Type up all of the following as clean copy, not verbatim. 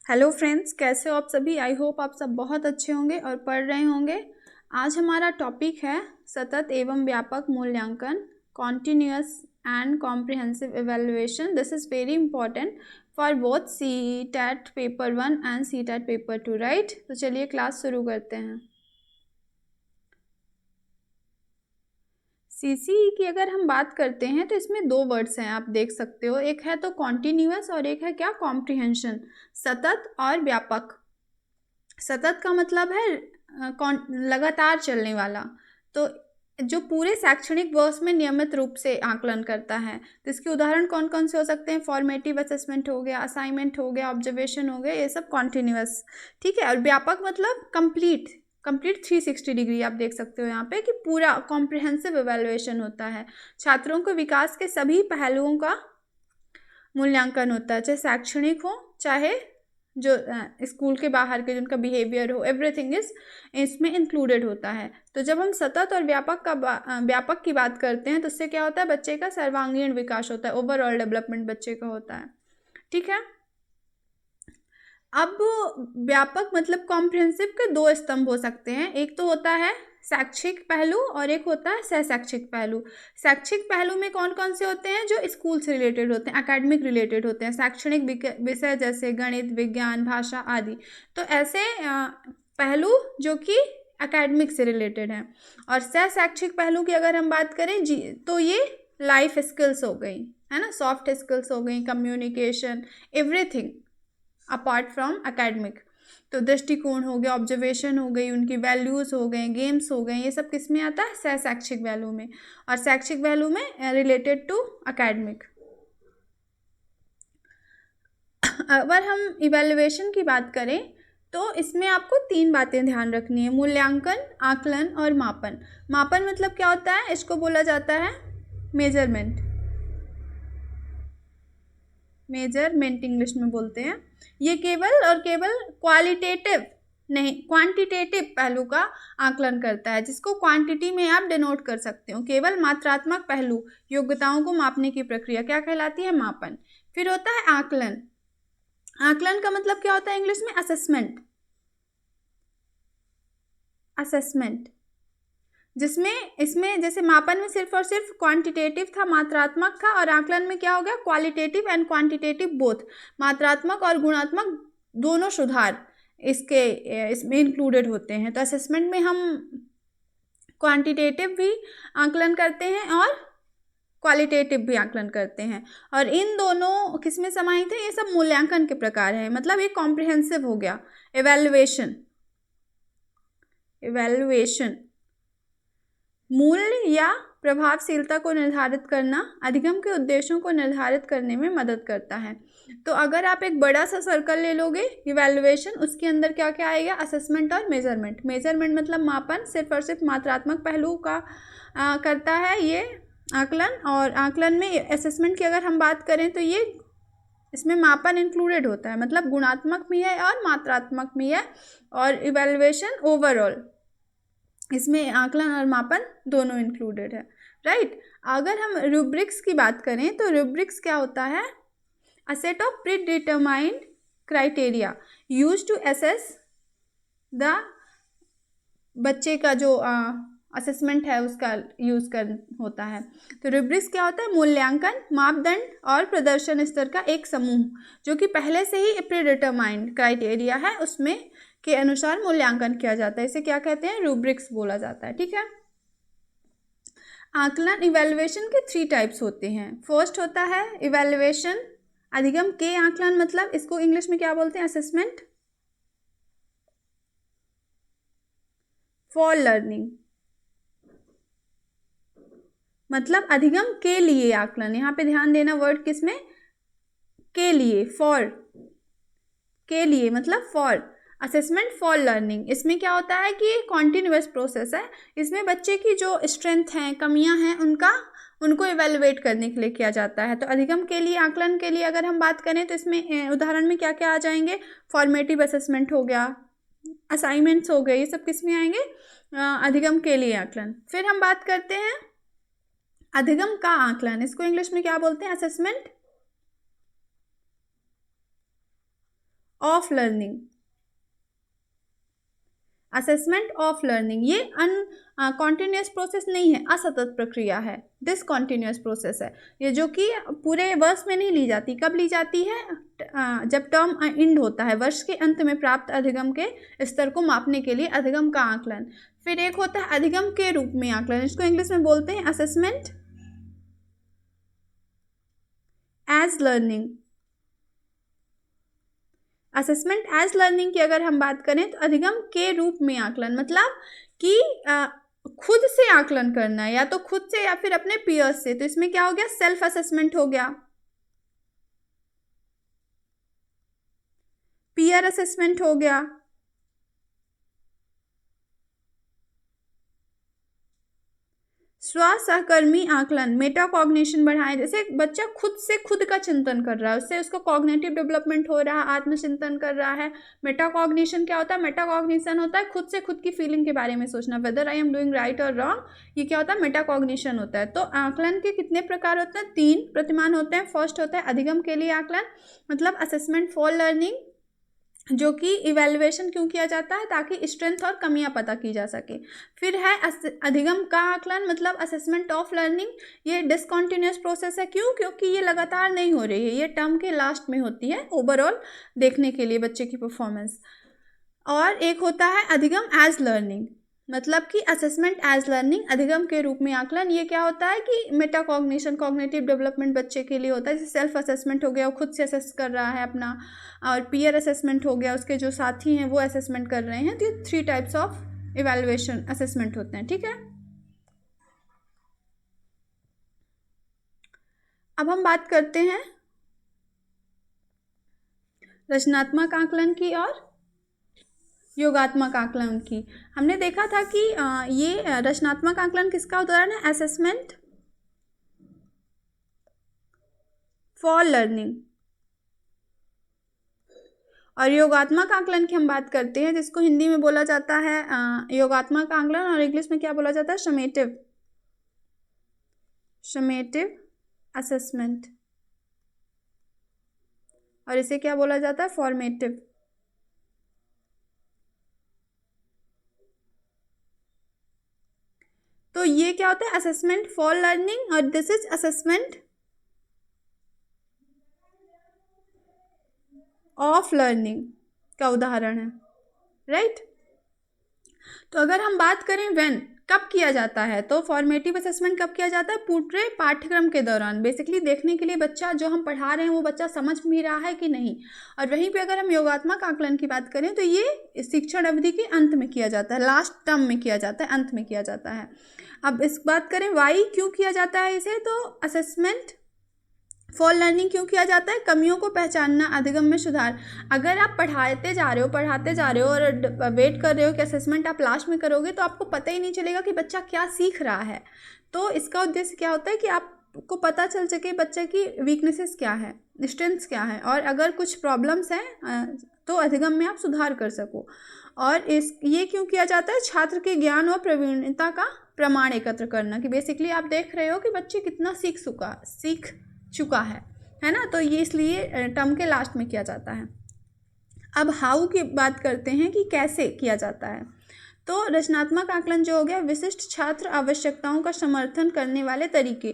Hello friends, कैसे हो आप सभी। आई होप आप सब बहुत अच्छे होंगे और पढ़ रहे होंगे। आज हमारा टॉपिक है सतत एवं व्यापक मूल्यांकन, continuous and comprehensive evaluation. This is very important for both CTET paper 1 and CTET paper 2, right. तो चलिए क्लास शुरू करते हैं। CCE की अगर हम बात करते हैं तो इसमें दो वर्ड्स हैं, आप देख सकते हो। एक है तो कॉन्टिन्यूअस और एक है क्या, कॉम्प्रिहेंशन, सतत और व्यापक। सतत का मतलब है लगातार चलने वाला, तो जो पूरे शैक्षणिक वर्ष में नियमित रूप से आकलन करता है। तो इसके उदाहरण कौन कौन से हो सकते हैं? फॉर्मेटिव असेसमेंट हो गया, असाइनमेंट हो गया, ऑब्जर्वेशन हो गया, ये सब कॉन्टिन्यूअस, ठीक है। और व्यापक मतलब कंप्लीट 360 डिग्री। आप देख सकते हो यहाँ पे कि पूरा कॉम्प्रिहेंसिव इवैल्यूएशन होता है। छात्रों को विकास के सभी पहलुओं का मूल्यांकन होता है, चाहे शैक्षणिक हो, चाहे जो स्कूल के बाहर के जिनका बिहेवियर हो, एवरीथिंग इज इसमें इंक्लूडेड होता है। तो जब हम सतत और व्यापक की बात करते हैं तो उससे क्या होता है? बच्चे का सर्वांगीण विकास होता है, ओवरऑल डेवलपमेंट बच्चे का होता है, ठीक है। अब व्यापक मतलब कॉम्प्रिहेंसिव के दो स्तंभ हो सकते हैं, एक तो होता है शैक्षिक पहलू और एक होता है सहशैक्षिक पहलू। शैक्षिक पहलू में कौन कौन से होते हैं? जो स्कूल से रिलेटेड होते हैं, एकेडमिक रिलेटेड होते हैं, शैक्षणिक विषय जैसे गणित, विज्ञान, भाषा आदि। तो ऐसे पहलू जो कि एकेडमिक से रिलेटेड हैं। और सहशैक्षिक पहलू की अगर हम बात करें जी, तो ये लाइफ स्किल्स हो गई, है ना, सॉफ्ट स्किल्स हो गई, communication, everything apart from academic. तो दृष्टिकोण हो गया, ऑब्जर्वेशन हो गई, उनकी वैल्यूज़ हो गए, गेम्स हो गए, ये सब किस में आता है? सहशैक्षिक वैल्यू में। और शैक्षिक वैल्यू में रिलेटेड टू एकेडमिक। अगर हम इवैल्यूएशन की बात करें तो इसमें आपको तीन बातें ध्यान रखनी है: मूल्यांकन, आकलन और मापन। मापन मतलब क्या होता है? इसको बोला जाता है मेजरमेंट। मेजरमेंट इंग्लिश में बोलते हैं। ये केवल और केवल क्वालिटेटिव नहीं, क्वांटिटेटिव पहलू का आकलन करता है, जिसको क्वांटिटी में आप डिनोट कर सकते हो। केवल मात्रात्मक पहलू, योग्यताओं को मापने की प्रक्रिया क्या कहलाती है? मापन। फिर होता है आकलन। आकलन का मतलब क्या होता है इंग्लिश में? असेसमेंट। असेसमेंट जिसमें इसमें जैसे मापन में सिर्फ और सिर्फ क्वांटिटेटिव था, मात्रात्मक था, और आकलन में क्या हो गया? क्वालिटेटिव एंड क्वांटिटेटिव बोथ, मात्रात्मक और गुणात्मक दोनों सुधार इसमें इंक्लूडेड होते हैं। तो असेसमेंट में हम क्वांटिटेटिव भी आकलन करते हैं और क्वालिटेटिव भी आकलन करते हैं, और इन दोनों किसमें समाहित है? ये सब मूल्यांकन के प्रकार है। मतलब ये कॉम्प्रिहेंसिव हो गया। इवैल्यूएशन मूल्य या प्रभावशीलता को निर्धारित करना, अधिगम के उद्देश्यों को निर्धारित करने में मदद करता है। तो अगर आप एक बड़ा सा सर्कल ले लोगे इवैल्यूएशन, उसके अंदर क्या क्या आएगा? असेसमेंट और मेजरमेंट। मेजरमेंट मतलब मापन, सिर्फ और सिर्फ मात्रात्मक पहलू का करता है ये आकलन। और आकलन में असेसमेंट की अगर हम बात करें तो ये इसमें मापन इंक्लूडेड होता है, मतलब गुणात्मक भी है और मात्रात्मक भी है। और इवैल्यूएशन ओवरऑल, इसमें आकलन और मापन दोनों इंक्लूडेड है, राइट। अगर हम रूब्रिक्स की बात करें तो रूब्रिक्स क्या होता है? A set of predetermined criteria use to assess the बच्चे का जो असेसमेंट है उसका यूज कर होता है। तो रूब्रिक्स क्या होता है? मूल्यांकन, मापदंड और प्रदर्शन स्तर का एक समूह, जो कि पहले से ही प्री डिटरमाइंड क्राइटेरिया है उसमें के अनुसार मूल्यांकन किया जाता है। इसे क्या कहते हैं? रूब्रिक्स बोला जाता है, ठीक है। आकलन इवैल्यूएशन के 3 टाइप्स होते हैं। फर्स्ट होता है इवैल्यूएशन अधिगम के आकलन, मतलब इसको इंग्लिश में क्या बोलते हैं? असेसमेंट फॉर लर्निंग, मतलब अधिगम के लिए आकलन। यहाँ पे ध्यान देना, वर्ड किसमें? के लिए, फॉर, के लिए मतलब फॉर। असेसमेंट फॉर लर्निंग, इसमें क्या होता है कि कॉन्टिन्यूअस प्रोसेस है। इसमें बच्चे की जो स्ट्रेंथ हैं, कमियां हैं, उनको इवेलुएट करने के लिए किया जाता है। तो अधिगम के लिए, आकलन के लिए अगर हम बात करें तो इसमें उदाहरण में क्या क्या आ जाएंगे? फॉर्मेटिव असेसमेंट हो गया, असाइनमेंट्स हो गए, ये सब किस में आएंगे? अधिगम के लिए आकलन। फिर हम बात करते हैं अधिगम का आकलन, इसको इंग्लिश में क्या बोलते हैं? Assessment of learning, assessment of learning ये कॉन्टिन्यूस प्रोसेस नहीं है, असतत प्रक्रिया है, डिसकॉन्टिन्यूस प्रोसेस है ये, जो कि पूरे वर्ष में नहीं ली जाती। कब ली जाती है? जब टर्म एंड होता है, वर्ष के अंत में प्राप्त अधिगम के स्तर को मापने के लिए अधिगम का आकलन। फिर एक होता है अधिगम के रूप में आकलन, इसको इंग्लिश में बोलते हैं assessment as learning. Assessment as learning की अगर हम बात करें तो अधिगम के रूप में आकलन, मतलब कि खुद से आकलन करना है, या तो खुद से या फिर अपने पीयर्स से। तो इसमें क्या हो गया? सेल्फ असेसमेंट हो गया, पीयर असेसमेंट हो गया, स्व सहकर्मी आकलन, मेटाकॉग्निशन बढ़ाएं। जैसे बच्चा खुद से खुद का चिंतन कर रहा है, उससे उसका कॉग्निटिव डेवलपमेंट हो रहा है, आत्मचिंतन कर रहा है। मेटाकॉग्निशन क्या होता है? मेटाकॉग्निशन होता है खुद से खुद की फीलिंग के बारे में सोचना, whether I am doing right और रॉन्ग, ये क्या होता है? मेटाकॉग्निशन होता है। तो आकलन के कितने प्रकार होते हैं? 3 प्रतिमान होते हैं। फर्स्ट होता है अधिगम के लिए आकलन, मतलब असेसमेंट फॉर लर्निंग, जो कि इवैल्यूएशन क्यों किया जाता है? ताकि स्ट्रेंथ और कमियां पता की जा सके। फिर है अधिगम का आकलन, मतलब असेसमेंट ऑफ लर्निंग, ये डिसकॉन्टिन्यूस प्रोसेस है। क्यों? क्योंकि ये लगातार नहीं हो रही है, ये टर्म के लास्ट में होती है, ओवरऑल देखने के लिए बच्चे की परफॉर्मेंस। और एक होता है अधिगम एज लर्निंग, मतलब कि असेसमेंट एज लर्निंग, अधिगम के रूप में आकलन। ये क्या होता है कि मेटाकॉग्निशन, कॉग्निटिव डेवलपमेंट बच्चे के लिए होता है। जैसे सेल्फ असेसमेंट हो गया, वो खुद से असेस कर रहा है अपना, और पीयर असेसमेंट हो गया, उसके जो साथी हैं वो असेसमेंट कर रहे हैं। तो ये 3 टाइप्स ऑफ इवैल्यूएशन असेसमेंट होते हैं, ठीक है। अब हम बात करते हैं रचनात्मक आकलन की और योगात्मक आकलन की। हमने देखा था कि ये रचनात्मक आकलन किसका उदाहरण है? Assessment for learning. और योगात्मक आकलन की हम बात करते हैं, जिसको हिंदी में बोला जाता है योगात्मक आकलन, और इंग्लिश में क्या बोला जाता है? समेटिव असेसमेंट, और इसे क्या बोला जाता है? फॉर्मेटिव। तो ये क्या होता है? असेसमेंट फॉर लर्निंग, और this is assessment of learning का उदाहरण है, राइट। तो अगर हम बात करें व्हेन, कब किया जाता है, तो फॉर्मेटिव असेसमेंट कब किया जाता है? पूरे पाठ्यक्रम के दौरान, बेसिकली देखने के लिए बच्चा जो हम पढ़ा रहे हैं वो बच्चा समझ भी रहा है कि नहीं। और वहीं पे अगर हम योगात्मक आकलन की बात करें तो ये शिक्षण अवधि के अंत में किया जाता है, लास्ट टर्म में किया जाता है, अंत में किया जाता है। अब इस बात करें वाई क्यों किया जाता है इसे, तो असेसमेंट फॉर लर्निंग क्यों किया जाता है? कमियों को पहचानना, अधिगम में सुधार। अगर आप पढ़ाते जा रहे हो और वेट कर रहे हो कि असेसमेंट आप लास्ट में करोगे, तो आपको पता ही नहीं चलेगा कि बच्चा क्या सीख रहा है। तो इसका उद्देश्य क्या होता है कि आपको पता चल सके बच्चे की वीकनेसेस क्या है, स्ट्रेंथ्स क्या है, और अगर कुछ प्रॉब्लम्स हैं तो अधिगम में आप सुधार कर सको। और ये क्यों किया जाता है? छात्र के ज्ञान और प्रवीणता का प्रमाण एकत्र करना, कि बेसिकली आप देख रहे हो कि बच्चे कितना सीख चुका है ना। तो ये इसलिए टर्म के लास्ट में किया जाता है। अब हाउ की बात करते हैं कि कैसे किया जाता है। तो रचनात्मक आकलन जो हो गया, विशिष्ट छात्र आवश्यकताओं का समर्थन करने वाले तरीके,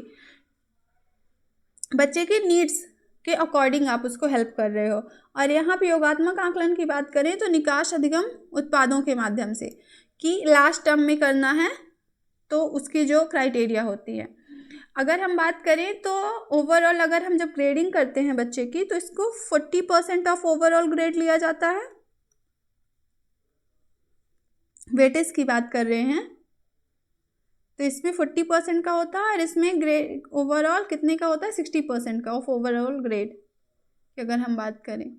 बच्चे के नीड्स के अकॉर्डिंग आप उसको हेल्प कर रहे हो। और यहाँ पे योगात्मक आकलन की बात करें तो निकास अधिगम उत्पादों के माध्यम से, कि लास्ट टर्म में करना है तो उसकी जो क्राइटेरिया होती है। अगर हम बात करें तो ओवरऑल अगर हम जब ग्रेडिंग करते हैं बच्चे की, तो इसको 40% ऑफ ओवरऑल ग्रेड लिया जाता है। वेटेज की बात कर रहे हैं तो इसमें 40% का होता है, और इसमें ग्रेड ओवरऑल कितने का होता है? 60% का ऑफ ओवरऑल ग्रेड की अगर हम बात करें।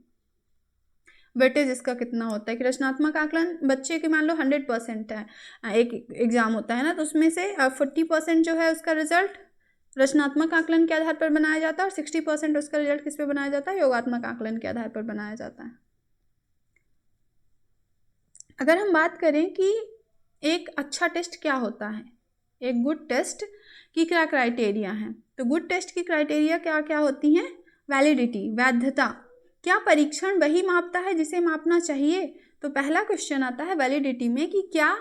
वेटेज इसका कितना होता है कि रचनात्मक आकलन बच्चे के मान लो 100% है, एक एग्जाम होता है ना, तो उसमें से 40% जो है उसका रिजल्ट रचनात्मक आकलन के आधार पर बनाया जाता है, और 60% उसका रिजल्ट किस पे बनाया जाता है? योगात्मक आकलन के आधार पर बनाया जाता है। अगर हम बात करें कि एक अच्छा टेस्ट क्या होता है, एक गुड टेस्ट की क्या क्राइटेरिया है, तो गुड टेस्ट की क्राइटेरिया क्या क्या होती हैं? वैलिडिटी, वैधता, क्या परीक्षण वही मापता है जिसे मापना चाहिए? तो पहला क्वेश्चन आता है वैलिडिटी में कि क्या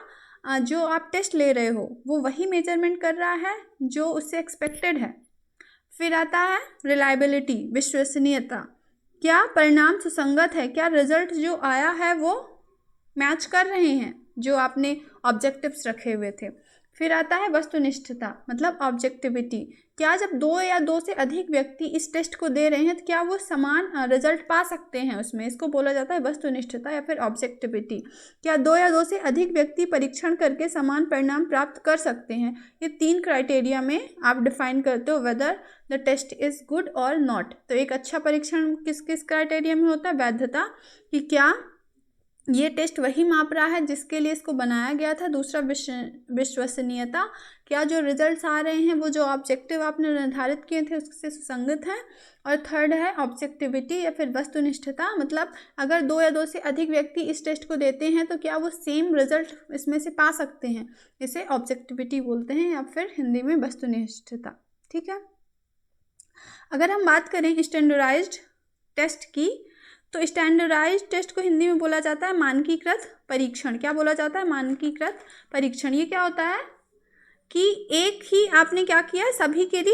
जो आप टेस्ट ले रहे हो वो वही मेजरमेंट कर रहा है जो उससे एक्सपेक्टेड है। फिर आता है रिलायबिलिटी, विश्वसनीयता, क्या परिणाम सुसंगत है, क्या रिजल्ट जो आया है वो मैच कर रहे हैं जो आपने ऑब्जेक्टिव्स रखे हुए थे। फिर आता है वस्तुनिष्ठता, मतलब ऑब्जेक्टिविटी, क्या जब 2 या 2 से अधिक व्यक्ति इस टेस्ट को दे रहे हैं तो क्या वो समान रिजल्ट पा सकते हैं उसमें, इसको बोला जाता है वस्तुनिष्ठता या फिर ऑब्जेक्टिविटी। क्या 2 या 2 से अधिक व्यक्ति परीक्षण करके समान परिणाम प्राप्त कर सकते हैं। ये 3 क्राइटेरिया में आप डिफाइन करते हो whether the test is good और नॉट। तो एक अच्छा परीक्षण किस किस क्राइटेरिया में होता है? वैधता, कि क्या ये टेस्ट वही माप रहा है जिसके लिए इसको बनाया गया था। दूसरा विश्वसनीयता, क्या जो रिजल्ट्स आ रहे हैं वो जो ऑब्जेक्टिव आपने निर्धारित किए थे उससे सुसंगत हैं। और थर्ड है ऑब्जेक्टिविटी या फिर वस्तुनिष्ठता, मतलब अगर 2 या 2 से अधिक व्यक्ति इस टेस्ट को देते हैं तो क्या वो सेम रिजल्ट इसमें से पा सकते हैं। इसे ऑब्जेक्टिविटी बोलते हैं या फिर हिंदी में वस्तुनिष्ठता। ठीक है, अगर हम बात करें स्टैंडर्डाइज्ड टेस्ट की, तो स्टैंडर्डाइज्ड टेस्ट को हिंदी में बोला जाता है मानकीकृत परीक्षण। क्या बोला जाता है? मानकीकृत परीक्षण। ये क्या होता है कि एक ही आपने क्या किया है, सभी के लिए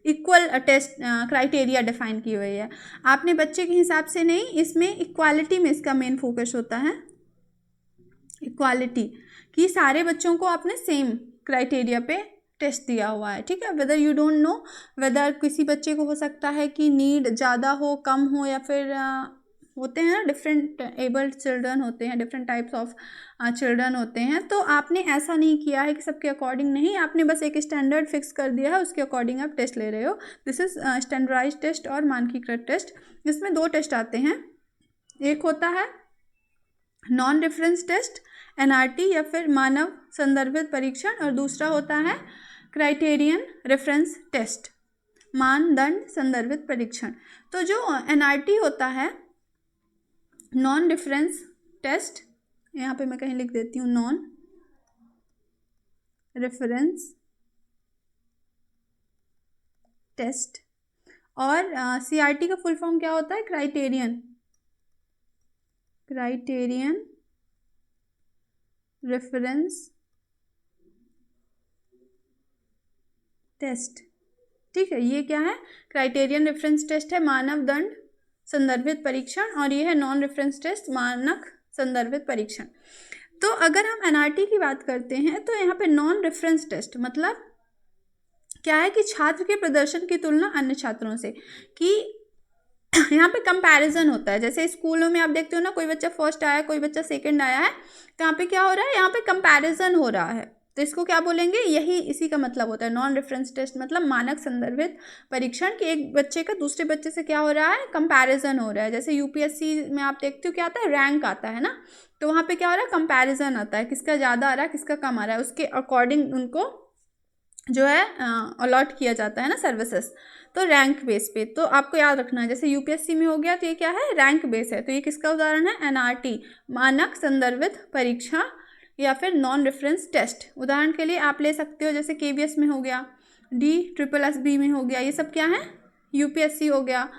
इक्वल टेस्ट क्राइटेरिया डिफाइन की हुई है। आपने बच्चे के हिसाब से नहीं, इसमें इक्वालिटी में इसका मेन फोकस होता है, इक्वालिटी, कि सारे बच्चों को आपने सेम क्राइटेरिया पे टेस्ट दिया हुआ है। ठीक है, whether you don't know whether किसी बच्चे को हो सकता है कि नीड ज़्यादा हो, कम हो, या फिर होते हैं ना डिफरेंट एबल्ड चिल्ड्रन होते हैं, डिफरेंट टाइप्स ऑफ चिल्ड्रन होते हैं। तो आपने ऐसा नहीं किया है कि सबके अकॉर्डिंग नहीं, आपने बस एक स्टैंडर्ड फिक्स कर दिया है, उसके अकॉर्डिंग आप टेस्ट ले रहे हो। दिस इज स्टैंडर्डाइज्ड टेस्ट और मानकीकृत टेस्ट। इसमें 2 टेस्ट आते हैं, एक होता है नॉन रेफरेंस टेस्ट NRT या फिर मानव संदर्भित परीक्षण, और दूसरा होता है क्राइटेरियन रेफरेंस टेस्ट, मानदंड संदर्भित परीक्षण। तो जो NRT होता है, नॉन रेफरेंस टेस्ट, यहाँ पे मैं कहीं लिख देती हूँ नॉन रेफरेंस टेस्ट, और CRT का फुल फॉर्म क्या होता है? Criterion reference test. ठीक है, ये क्या है? क्राइटेरियन रेफरेंस टेस्ट है मानव दंड संदर्भित परीक्षण, और ये है नॉन रेफरेंस टेस्ट मानक संदर्भित परीक्षण। तो अगर हम NRT की बात करते हैं तो यहाँ पे नॉन रेफरेंस टेस्ट मतलब क्या है कि छात्र के प्रदर्शन की तुलना अन्य छात्रों से, कि यहाँ पे कंपैरिजन होता है। जैसे स्कूलों में आप देखते हो ना, कोई बच्चा फर्स्ट आया, कोई बच्चा सेकंड आया है, तो यहाँ पे क्या हो रहा है? यहाँ पे कंपैरिजन हो रहा है, तो इसको क्या बोलेंगे? यही इसी का मतलब होता है नॉन रेफरेंस टेस्ट, मतलब मानक संदर्भित परीक्षण, कि एक बच्चे का दूसरे बच्चे से क्या हो रहा है? कंपैरिजन हो रहा है। जैसे UPSC में आप देखते हो क्या आता है? रैंक आता है ना, तो वहाँ पे क्या हो रहा है? कंपैरिजन आता है, किसका ज़्यादा आ रहा है, किसका कम आ रहा है, उसके अकॉर्डिंग उनको जो है अलॉट किया जाता है ना सर्विसेज, तो रैंक बेस पे। तो आपको याद रखना है, जैसे UPSC में हो गया तो ये क्या है? रैंक बेस है। तो ये किसका उदाहरण है? NRT, मानक संदर्भित परीक्षा या फिर नॉन रेफरेंस टेस्ट। उदाहरण के लिए आप ले सकते हो, जैसे KVS में हो गया, DSSB में हो गया, ये सब क्या है? UPSC हो गया।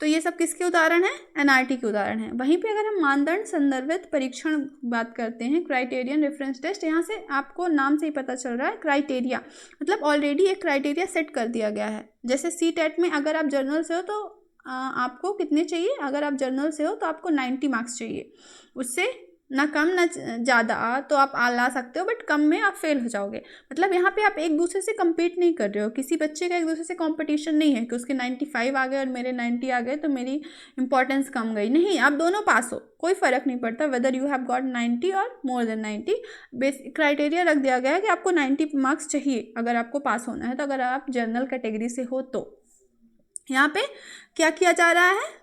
तो ये सब किसके उदाहरण है? NRT के उदाहरण है। वहीं पे अगर हम मानदंड संदर्भित परीक्षण बात करते हैं, क्राइटेरियन रेफरेंस टेस्ट, यहाँ से आपको नाम से ही पता चल रहा है क्राइटेरिया, मतलब ऑलरेडी एक क्राइटेरिया सेट कर दिया गया है। जैसे CTET में अगर आप जर्नल से हो तो आपको कितने चाहिए? अगर आप जर्नल से हो तो आपको 90 मार्क्स चाहिए, उससे ना कम ना ज़्यादा, तो आप ला सकते हो, बट कम में आप फेल हो जाओगे। मतलब यहाँ पे आप एक दूसरे से compete नहीं कर रहे हो, किसी बच्चे का एक दूसरे से कंपटीशन नहीं है कि उसके 95 आ गए और मेरे 90 आ गए तो मेरी इंपॉर्टेंस कम गई। नहीं, आप दोनों पास हो, कोई फ़र्क नहीं पड़ता वेदर यू हैव गॉट 90 और मोर देन 90। बेसिक क्राइटेरिया रख दिया गया है कि आपको 90 मार्क्स चाहिए अगर आपको पास होना है, तो अगर आप जनरल कैटेगरी से हो तो। यहाँ पे क्या किया जा रहा है?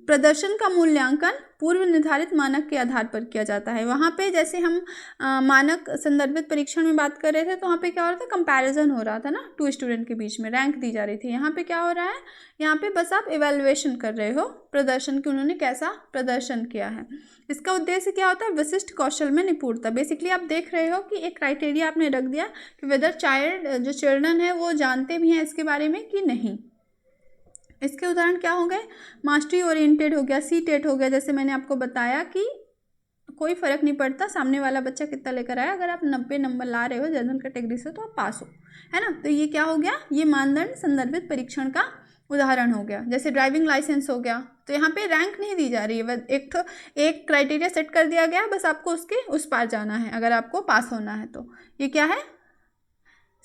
प्रदर्शन का मूल्यांकन पूर्व निर्धारित मानक के आधार पर किया जाता है। वहाँ पे जैसे हम मानक संदर्भित परीक्षण में बात कर रहे थे तो वहाँ पे क्या हो रहा था? कंपैरिजन हो रहा था ना, 2 स्टूडेंट के बीच में रैंक दी जा रही थी। यहाँ पे क्या हो रहा है? यहाँ पे बस आप इवैल्यूएशन कर रहे हो प्रदर्शन की, उन्होंने कैसा प्रदर्शन किया है। इसका उद्देश्य क्या होता है? विशिष्ट कौशल में निपुणता। बेसिकली आप देख रहे हो कि एक क्राइटेरिया आपने रख दिया कि वेदर चाइल्ड जो चिल्ड्रन है वो जानते भी हैं इसके बारे में कि नहीं। इसके उदाहरण क्या हो गए, मास्टरी ओरिएंटेड हो गया, सी टेट हो गया। जैसे मैंने आपको बताया कि कोई फ़र्क नहीं पड़ता सामने वाला बच्चा कितना लेकर आया, अगर आप 90 नंबर ला रहे हो जनरल कैटेगरी से तो आप पास हो, है ना। तो ये क्या हो गया, ये मानदंड संदर्भित परीक्षण का उदाहरण हो गया। जैसे ड्राइविंग लाइसेंस हो गया, तो यहाँ पे रैंक नहीं दी जा रही है, एक क्राइटेरिया सेट कर दिया गया है, बस आपको उसके उस पार जाना है अगर आपको पास होना है। तो ये क्या है,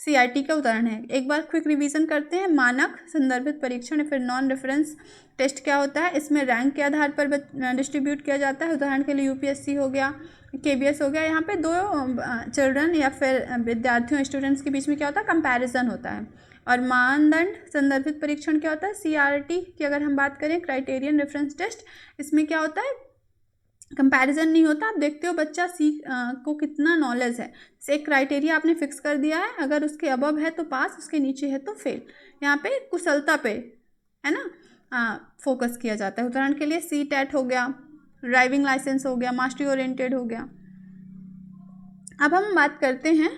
CRT का उदाहरण है। एक बार क्विक रिवीजन करते हैं। मानक संदर्भित परीक्षण या फिर नॉन रेफरेंस टेस्ट क्या होता है, इसमें रैंक के आधार पर डिस्ट्रीब्यूट किया जाता है। उदाहरण के लिए UPSC हो गया, KBS हो गया। यहाँ पे दो चिल्ड्रन या फिर विद्यार्थियों स्टूडेंट्स के बीच में क्या होता है, कंपैरिजन होता है। और मानदंड संदर्भित परीक्षण क्या होता है, CRT की अगर हम बात करें, क्राइटेरियन रेफरेंस टेस्ट, इसमें क्या होता है, कंपैरिजन नहीं होता। आप देखते हो बच्चा को कितना नॉलेज है। जैसे एक क्राइटेरिया आपने फिक्स कर दिया है, अगर उसके अबव है तो पास, उसके नीचे है तो फेल। यहाँ पे कुशलता पे, है ना, फोकस किया जाता है। उदाहरण के लिए CTET हो गया, ड्राइविंग लाइसेंस हो गया, मास्टरी ओरिएंटेड हो गया। अब हम बात करते हैं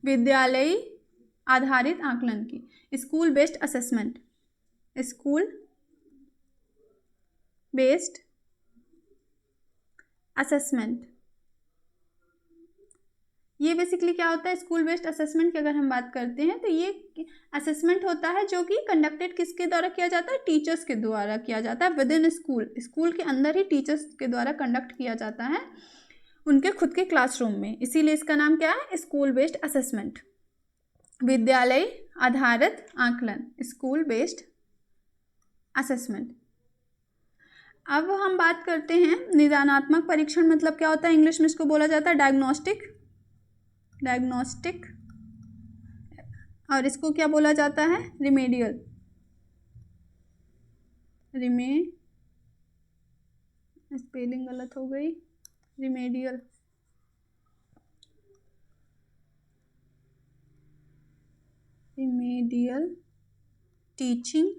विद्यालय आधारित आकलन की, school based assessment. School based assessment, ये बेसिकली क्या होता है, स्कूल बेस्ड असेसमेंट की अगर हम बात करते हैं तो ये असेसमेंट होता है जो कि कंडक्टेड किसके द्वारा किया जाता है, टीचर्स के द्वारा किया जाता है। विद इन स्कूल के अंदर ही टीचर्स के द्वारा कंडक्ट किया जाता है, उनके खुद के क्लासरूम में। इसीलिए इसका नाम क्या है, स्कूल बेस्ड असेसमेंट, विद्यालय आधारित आकलन, स्कूल बेस्ड असेसमेंट। अब हम बात करते हैं निदानात्मक परीक्षण मतलब क्या होता है। इंग्लिश में इसको बोला जाता है डायग्नोस्टिक, और इसको क्या बोला जाता है, रिमेडियल। स्पेलिंग गलत हो गई, रिमेडियल। टीचिंग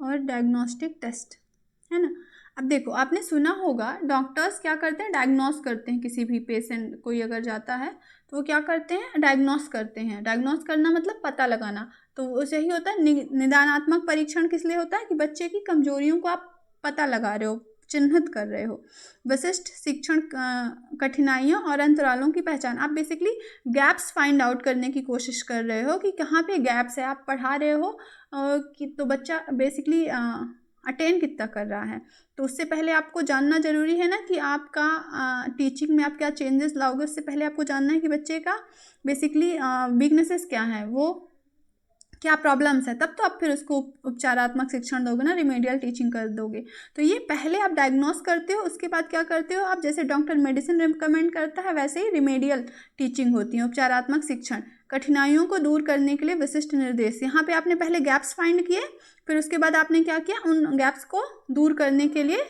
और डायग्नोस्टिक टेस्ट, है ना। अब देखो, आपने सुना होगा डॉक्टर्स क्या करते हैं, डायग्नोस करते हैं। किसी भी पेशेंट कोई अगर जाता है तो वो क्या करते हैं, डायग्नोस करते हैं। डायग्नोस करना मतलब पता लगाना। तो उसे ही होता है निदानात्मक परीक्षण। किस लिए होता है कि बच्चे की कमजोरियों को आप पता लगा रहे हो, चिन्हित कर रहे हो। विशिष्ट शिक्षण कठिनाइयों और अंतरालों की पहचान, आप बेसिकली गैप्स फाइंड आउट करने की कोशिश कर रहे हो कि कहाँ पे गैप्स है। आप पढ़ा रहे हो कि तो बच्चा बेसिकली अटेन कितना कर रहा है, तो उससे पहले आपको जानना ज़रूरी है ना कि आपका टीचिंग में आप क्या चेंजेस लाओगे। उससे पहले आपको जानना है कि बच्चे का बेसिकली वीकनेसेस क्या है, वो क्या प्रॉब्लम्स है, तब तो आप फिर उसको उपचारात्मक शिक्षण दोगे ना, रिमेडियल टीचिंग कर दोगे। तो ये पहले आप डायग्नोस करते हो, उसके बाद क्या करते हो आप, जैसे डॉक्टर मेडिसिन रिकमेंड करता है वैसे ही रिमेडियल टीचिंग होती है, उपचारात्मक शिक्षण। कठिनाइयों को दूर करने के लिए विशिष्ट निर्देश, यहाँ पे आपने पहले गैप्स फाइंड किए, फिर उसके बाद आपने क्या किया, उन गैप्स को दूर करने के लिए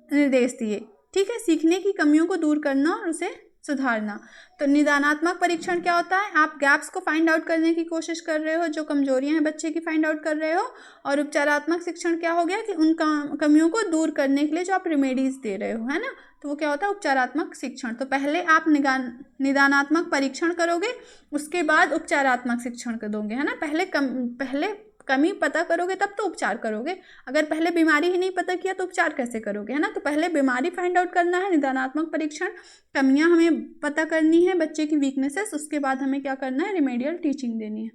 निर्देश दिए। ठीक है, सीखने की कमियों को दूर करना और उसे सुधारना। तो निदानात्मक परीक्षण क्या होता है, आप गैप्स को फाइंड आउट करने की कोशिश कर रहे हो, जो कमजोरियां हैं बच्चे की फाइंड आउट कर रहे हो। और उपचारात्मक शिक्षण क्या हो गया कि उन कमियों को दूर करने के लिए जो आप रेमेडीज दे रहे हो, है ना, तो वो क्या होता है, उपचारात्मक शिक्षण। तो पहले आप निदानात्मक परीक्षण करोगे, उसके बाद उपचारात्मक शिक्षण कर दोगे, है ना। पहले कमी पता करोगे तब तो उपचार करोगे। अगर पहले बीमारी ही नहीं पता किया तो उपचार कैसे करोगे, है ना। तो पहले बीमारी फाइंड आउट करना है, निदानात्मक परीक्षण, कमियां हमें पता करनी है, बच्चे की वीकनेसेस, उसके बाद हमें क्या करना है, रिमेडियल टीचिंग देनी है।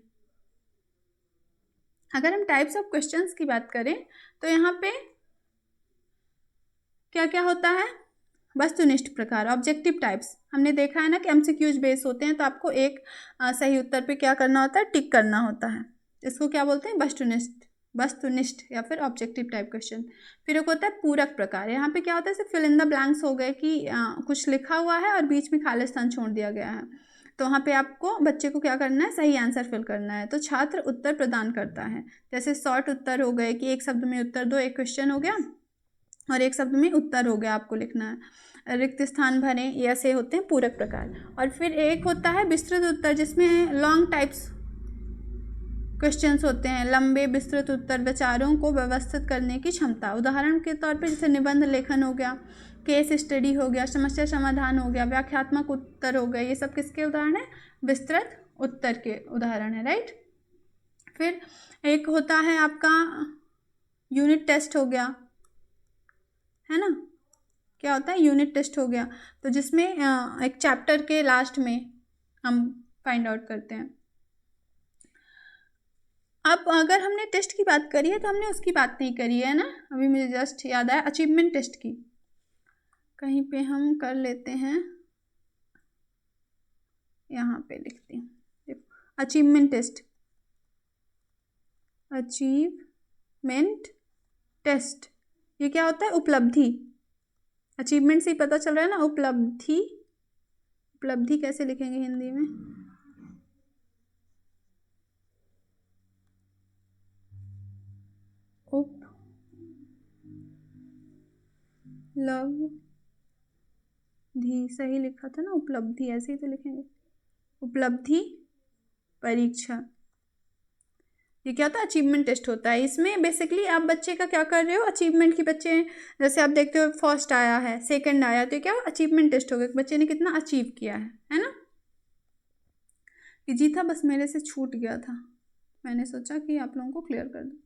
अगर हम टाइप्स ऑफ क्वेश्चंस की बात करें तो यहाँ पे क्या क्या होता है, वस्तुनिष्ठ प्रकार, ऑब्जेक्टिव टाइप्स। हमने देखा है ना कि MCQs बेस होते हैं, तो आपको एक सही उत्तर पे क्या करना होता है, टिक करना होता है। इसको क्या बोलते हैं, वस्तुनिष्ठ या फिर ऑब्जेक्टिव टाइप क्वेश्चन। फिर एक होता है पूरक प्रकार। यहाँ पे क्या होता है, सिर्फ फिल इन द ब्लैंक्स हो गए कि कुछ लिखा हुआ है और बीच में खाली स्थान छोड़ दिया गया है, तो वहाँ पे आपको बच्चे को क्या करना है, सही आंसर फिल करना है। तो छात्र उत्तर प्रदान करता है, जैसे शॉर्ट उत्तर हो गए कि एक शब्द में उत्तर दो, एक क्वेश्चन हो गया और एक शब्द में उत्तर हो गया, आपको लिखना है। रिक्त स्थान भरें, ये ऐसे होते हैं पूरक प्रकार। और फिर एक होता है विस्तृत उत्तर, जिसमें लॉन्ग टाइप्स क्वेश्चंस होते हैं, लंबे विस्तृत उत्तर, विचारों को व्यवस्थित करने की क्षमता। उदाहरण के तौर पे जैसे निबंध लेखन हो गया, केस स्टडी हो गया, समस्या समाधान हो गया, व्याख्यात्मक उत्तर हो गए, ये सब किसके उदाहरण है, विस्तृत उत्तर के उदाहरण है, राइट। फिर एक होता है आपका यूनिट टेस्ट हो गया, है ना, क्या होता है यूनिट टेस्ट हो गया, तो जिसमें एक चैप्टर के लास्ट में हम फाइंड आउट करते हैं। अब अगर हमने टेस्ट की बात करी है तो हमने उसकी बात नहीं करी है ना, अभी मुझे जस्ट याद आया अचीवमेंट टेस्ट की, कहीं पे हम कर लेते हैं, यहाँ पे लिखती हूँ, देखो अचीवमेंट टेस्ट, अचीवमेंट टेस्ट ये क्या होता है, उपलब्धि, अचीवमेंट से ही पता चल रहा है ना, उपलब्धि, उपलब्धि कैसे लिखेंगे हिंदी में, उपलब्धि सही लिखा था ना, उपलब्धि ऐसे ही तो लिखेंगे, उपलब्धि परीक्षा, ये क्या होता है अचीवमेंट टेस्ट होता है। इसमें बेसिकली आप बच्चे का क्या कर रहे हो, अचीवमेंट की, बच्चे जैसे आप देखते हो फर्स्ट आया है, सेकंड आया, तो क्या अचीवमेंट टेस्ट हो गया, बच्चे ने कितना अचीव किया है ना। इजी था, बस मेरे से छूट गया था, मैंने सोचा कि आप लोगों को क्लियर कर दूँ।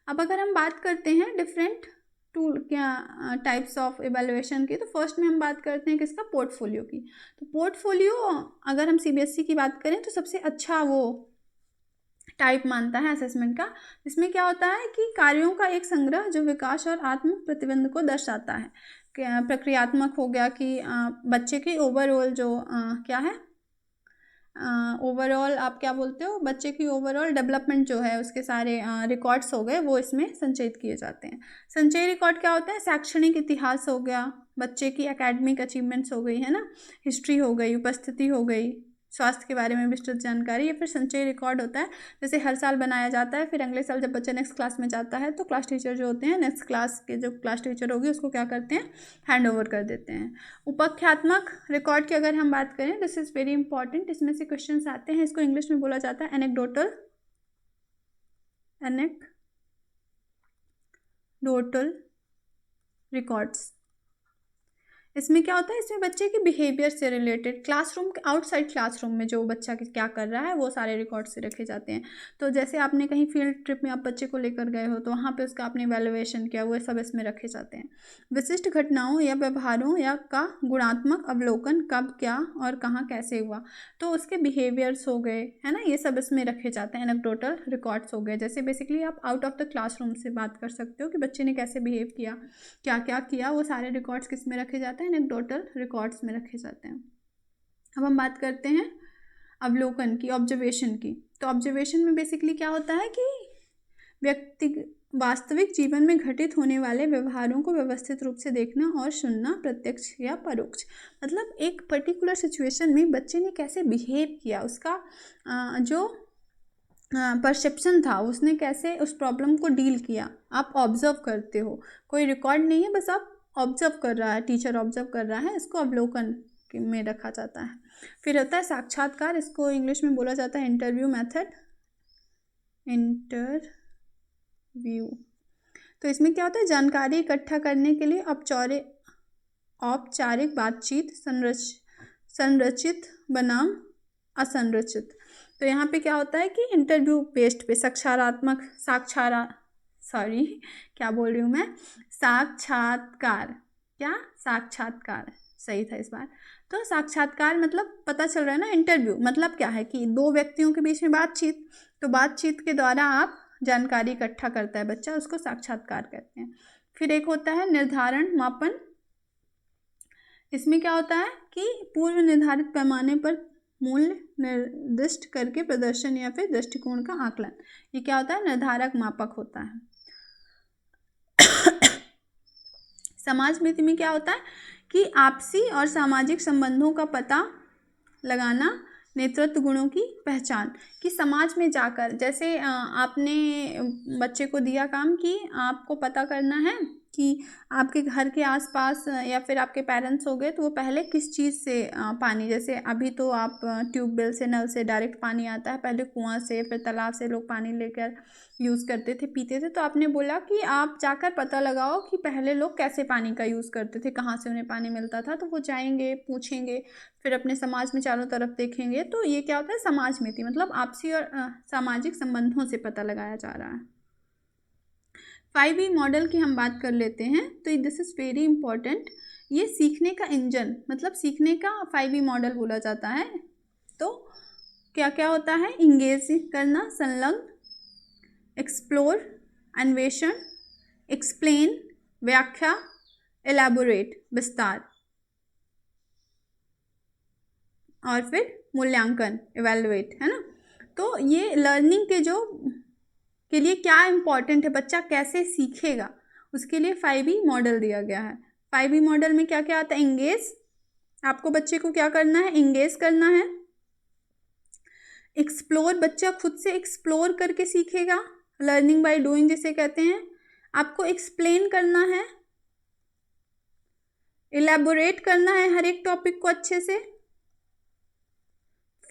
अब अगर हम बात करते हैं डिफरेंट टूल क्या टाइप्स ऑफ इवेल्युएशन की, तो फर्स्ट में हम बात करते हैं किसका, पोर्टफोलियो की। तो पोर्टफोलियो अगर हम सीबीएसई की बात करें तो सबसे अच्छा वो टाइप मानता है असेसमेंट का। इसमें क्या होता है कि कार्यों का एक संग्रह जो विकास और आत्म प्रतिबिंब को दर्शाता है। प्रक्रियात्मक हो गया कि बच्चे की ओवरऑल जो क्या है, ओवरऑल आप क्या बोलते हो, बच्चे की ओवरऑल डेवलपमेंट जो है उसके सारे रिकॉर्ड्स हो गए वो इसमें संचित किए जाते हैं। संचयी रिकॉर्ड क्या होता है, शैक्षणिक इतिहास हो गया, बच्चे की एकेडमिक अचीवमेंट्स हो गई, है ना, हिस्ट्री हो गई, उपस्थिति हो गई, स्वास्थ्य के बारे में विस्तृत जानकारी, या फिर संचयी रिकॉर्ड होता है जैसे हर साल बनाया जाता है, फिर अगले साल जब बच्चा नेक्स्ट क्लास में जाता है तो क्लास टीचर जो होते हैं, नेक्स्ट क्लास के जो क्लास टीचर होगी उसको क्या करते हैं, हैंड ओवर कर देते हैं। उपाख्यात्मक रिकॉर्ड की अगर हम बात करें, दिस इज़ वेरी इंपॉर्टेंट, इसमें से क्वेश्चंस आते हैं, इसको इंग्लिश में बोला जाता है एनेक्डोटल रिकॉर्ड्स। इसमें क्या होता है, इसमें बच्चे के बिहेवियर से रिलेटेड, क्लासरूम के आउटसाइड क्लासरूम में जो बच्चा क्या कर रहा है वो सारे रिकॉर्ड से रखे जाते हैं। तो जैसे आपने कहीं फील्ड ट्रिप में आप बच्चे को लेकर गए हो तो वहाँ पे उसका आपने वैल्यूएशन किया, वो सब इसमें रखे जाते हैं। विशिष्ट घटनाओं या व्यवहारों या का गुणात्मक अवलोकन, कब क्या और कहाँ कैसे हुआ, तो उसके बिहेवियर्स हो गए, है ना, ये सब इसमें रखे जाते हैं। एनेक्डोटल रिकॉर्ड्स हो गए, जैसे बेसिकली आप आउट ऑफ द क्लासरूम से बात कर सकते हो कि बच्चे ने कैसे बिहेव किया, क्या क्या किया, वो सारे रिकॉर्ड्स किस में रखे जाते हैं, एनेक्डोटल रिकॉर्ड्स में रखे जाते हैं। अब हम बात करते हैं अवलोकन की, ऑब्जर्वेशन की। तो ऑब्जर्वेशन में बेसिकली क्या होता है कि व्यक्ति वास्तविक जीवन में घटित होने वाले व्यवहारों को व्यवस्थित रूप से देखना और सुनना, प्रत्यक्ष या परोक्ष, मतलब एक पर्टिकुलर सिचुएशन में बच्चे ने कैसे बिहेव किया, उसका जो परसेप्शन था, उसने कैसे उस प्रॉब्लम को डील किया, आप ऑब्जर्व करते हो, कोई रिकॉर्ड नहीं है, बस आप ऑब्जर्व कर रहा है, टीचर ऑब्जर्व कर रहा है, इसको अवलोकन में रखा जाता है। फिर होता है साक्षात्कार, इसको इंग्लिश में बोला जाता है इंटरव्यू मेथड, इंटरव्यू। तो इसमें क्या होता है, जानकारी इकट्ठा करने के लिए औपचारिक बातचीत, संरचित बनाम असंरचित। तो यहाँ पे क्या होता है कि इंटरव्यू बेस्ड पे साक्षात्कार सही था इस बार। तो साक्षात्कार मतलब पता चल रहा है ना, इंटरव्यू मतलब क्या है कि दो व्यक्तियों के बीच में बातचीत, तो बातचीत के द्वारा आप जानकारी इकट्ठा करता है बच्चा, उसको साक्षात्कार कहते हैं। फिर एक होता है निर्धारण मापन, इसमें क्या होता है कि पूर्व निर्धारित पैमाने पर मूल्य निर्दिष्ट करके प्रदर्शन या फिर दृष्टिकोण का आकलन, ये क्या होता है, निर्धारक मापक होता है। समाज नीति में क्या होता है कि आपसी और सामाजिक संबंधों का पता लगाना, नेतृत्व गुणों की पहचान, कि समाज में जाकर, जैसे आपने बच्चे को दिया काम कि आपको पता करना है कि आपके घर के आसपास या फिर आपके पेरेंट्स हो गए तो वो पहले किस चीज़ से पानी, जैसे अभी तो आप ट्यूबवेल से, नल से डायरेक्ट पानी आता है, पहले कुआं से फिर तालाब से लोग पानी लेकर यूज़ करते थे, पीते थे। तो आपने बोला कि आप जाकर पता लगाओ कि पहले लोग कैसे पानी का यूज़ करते थे, कहाँ से उन्हें पानी मिलता था। तो वो जाएंगे, पूछेंगे, फिर अपने समाज में चारों तरफ देखेंगे। तो ये क्या होता है, समाज में थी, मतलब आपसी और सामाजिक संबंधों से पता लगाया जा रहा है। 5E मॉडल की हम बात कर लेते हैं। तो दिस इज़ वेरी इंपॉर्टेंट। ये सीखने का इंजन, मतलब सीखने का 5E मॉडल बोला जाता है। तो क्या क्या होता है, इंगेज करना, संलग्न, एक्सप्लोर, अन्वेषण, एक्सप्लेन, व्याख्या, एलैबोरेट, विस्तार, और फिर मूल्यांकन, इवैल्यूएट, है ना। तो ये लर्निंग के लिए क्या इंपॉर्टेंट है, बच्चा कैसे सीखेगा, उसके लिए 5E मॉडल दिया गया है। 5E मॉडल में क्या क्या आता है, इंगेज, आपको बच्चे को क्या करना है, इंगेज करना है। एक्सप्लोर, बच्चा खुद से एक्सप्लोर करके सीखेगा, लर्निंग बाय डूइंग जिसे कहते हैं। आपको एक्सप्लेन करना है, इलैबोरेट करना है हर एक टॉपिक को अच्छे से।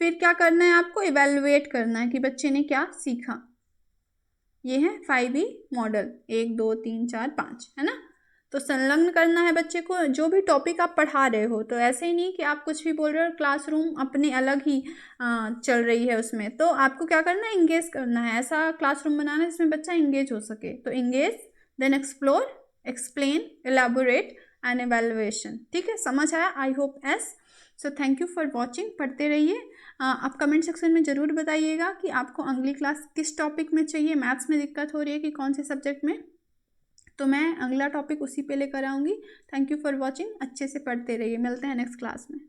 फिर क्या करना है, आपको इवैल्यूएट करना है कि बच्चे ने क्या सीखा। ये है 5E मॉडल, 1 2 3 4 5, है ना। तो संलग्न करना है बच्चे को, जो भी टॉपिक आप पढ़ा रहे हो। तो ऐसे ही नहीं कि आप कुछ भी बोल रहे हो, क्लासरूम अपने अलग ही चल रही है उसमें। तो आपको क्या करना है, इंगेज करना है, ऐसा क्लासरूम बनाना है जिसमें बच्चा इंगेज हो सके। तो engage, then explore, explain, elaborate and evaluation. ठीक है, समझ आया, I hope yes. So thank you for watching, पढ़ते रहिए। आप कमेंट सेक्शन में ज़रूर बताइएगा कि आपको अगली क्लास किस टॉपिक में चाहिए। मैथ्स में दिक्कत हो रही है कि कौन से सब्जेक्ट में, तो मैं अगला टॉपिक उसी पे लेकर आऊँगी। थैंक यू फॉर वॉचिंग, अच्छे से पढ़ते रहिए, मिलते हैं नेक्स्ट क्लास में।